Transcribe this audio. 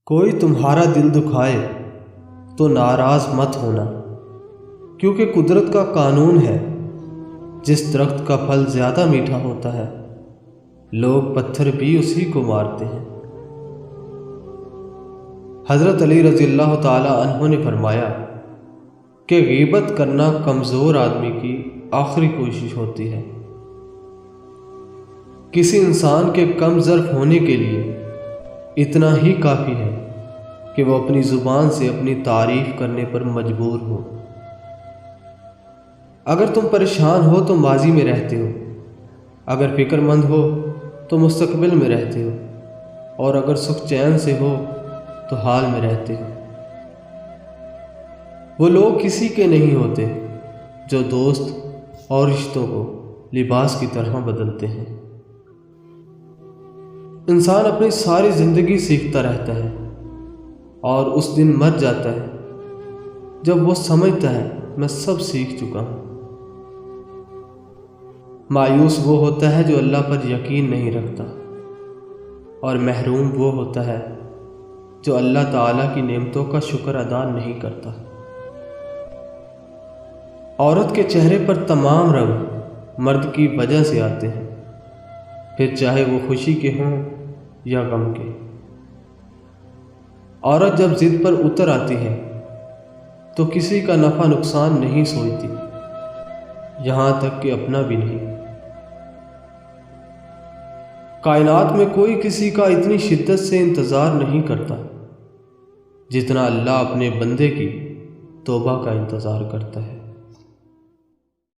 کوئی تمہارا دل دکھائے تو ناراض مت ہونا، کیونکہ قدرت کا قانون ہے، جس درخت کا پھل زیادہ میٹھا ہوتا ہے لوگ پتھر بھی اسی کو مارتے ہیں۔ حضرت علی رضی اللہ تعالی عنہ نے فرمایا کہ غیبت کرنا کمزور آدمی کی آخری کوشش ہوتی ہے۔ کسی انسان کے کم ظرف ہونے کے لیے اتنا ہی کافی ہے کہ وہ اپنی زبان سے اپنی تعریف کرنے پر مجبور ہو۔ اگر تم پریشان ہو تو ماضی میں رہتے ہو، اگر فکر مند ہو تو مستقبل میں رہتے ہو، اور اگر سکھ چین سے ہو تو حال میں رہتے ہو۔ وہ لوگ کسی کے نہیں ہوتے جو دوست اور رشتوں کو لباس کی طرح بدلتے ہیں۔ انسان اپنی ساری زندگی سیکھتا رہتا ہے اور اس دن مر جاتا ہے جب وہ سمجھتا ہے میں سب سیکھ چکا ہوں۔ مایوس وہ ہوتا ہے جو اللہ پر یقین نہیں رکھتا، اور محروم وہ ہوتا ہے جو اللہ تعالیٰ کی نعمتوں کا شکر ادا نہیں کرتا۔ عورت کے چہرے پر تمام رنگ مرد کی وجہ سے آتے ہیں، پھر چاہے وہ خوشی کے ہوں یا غم کے۔ عورت جب ضد پر اتر آتی ہے تو کسی کا نفع نقصان نہیں سوچتی، یہاں تک کہ اپنا بھی نہیں۔ کائنات میں کوئی کسی کا اتنی شدت سے انتظار نہیں کرتا جتنا اللہ اپنے بندے کی توبہ کا انتظار کرتا ہے۔